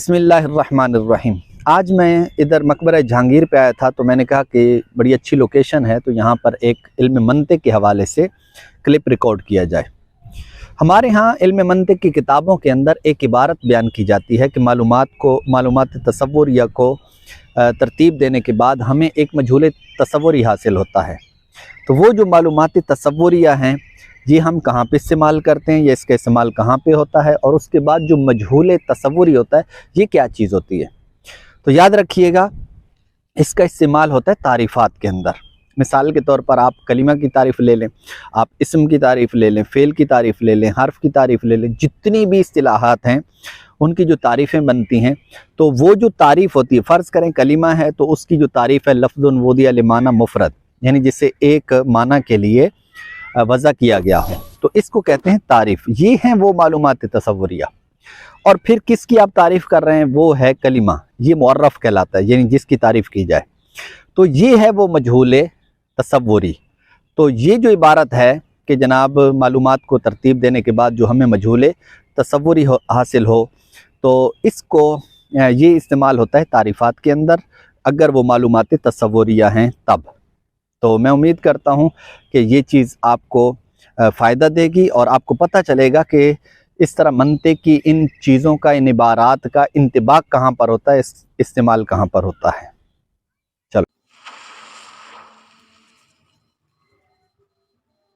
बिस्मिल्लाहिर्रहमानिर्रहीम। आज मैं इधर मकबरा जहांगीर पे आया था तो मैंने कहा कि बड़ी अच्छी लोकेशन है तो यहाँ पर एक इल्म मंतिक के हवाले से क्लिप रिकॉर्ड किया जाए। हमारे यहाँ इल्म मंतिक की किताबों के अंदर एक इबारत बयान की जाती है कि मालूमात तसव्वुरिया को तरतीब देने के बाद हमें एक मजहूल तसव्वुरी हासिल होता है। तो वो जो मालूमात तसव्वुरिया हैं ये हम कहाँ पे इस्तेमाल करते हैं, ये इसका इस्तेमाल कहाँ पे होता है, और उसके बाद जो मजहूल तसव्वुरी होता है ये क्या चीज़ होती है। तो याद रखिएगा इसका इस्तेमाल होता है तारीफ़ात के अंदर। मिसाल के तौर पर आप कलिमा की तारीफ़ ले लें, आप इस्म की तारीफ़ ले लें, फ़ेल की तारीफ़ ले लें, हर्फ की तारीफ़ ले लें, जितनी भी इस्तिलाहात हैं उनकी जो तारीफ़ें बनती हैं तो वो जो तारीफ़ होती है, फ़र्ज़ करें कलिमा है तो उसकी जो तारीफ़ है लफ्ज़ुन वुदिया लिमाना मुफ़रद, यानी जिसे एक माना के लिए वज़ा किया गया हो, तो इसको कहते हैं तारीफ़। ये हैं वो मालूमात तसव्वुरिया। और फिर किसकी आप तारीफ़ कर रहे हैं, वो है कलिमा, ये मुअर्रफ कहलाता है, यानी जिसकी तारीफ़ की जाए। तो ये है वो मजहूल तसव्वुरी। तो ये जो इबारत है कि जनाब मालूमात को तरतीब देने के बाद जो हमें मजहूल तसव्वुरी हासिल हो, तो इसको ये इस्तेमाल होता है तारीफ़ात के अंदर, अगर वो मालूमात तसव्वुरिया हैं तब। तो मैं उम्मीद करता हूँ कि ये चीज़ आपको फ़ायदा देगी और आपको पता चलेगा कि इस तरह मंतिक की इन चीज़ों का, इन इबारात का इंतिबाक कहाँ पर होता है, इस्तेमाल कहाँ पर होता है।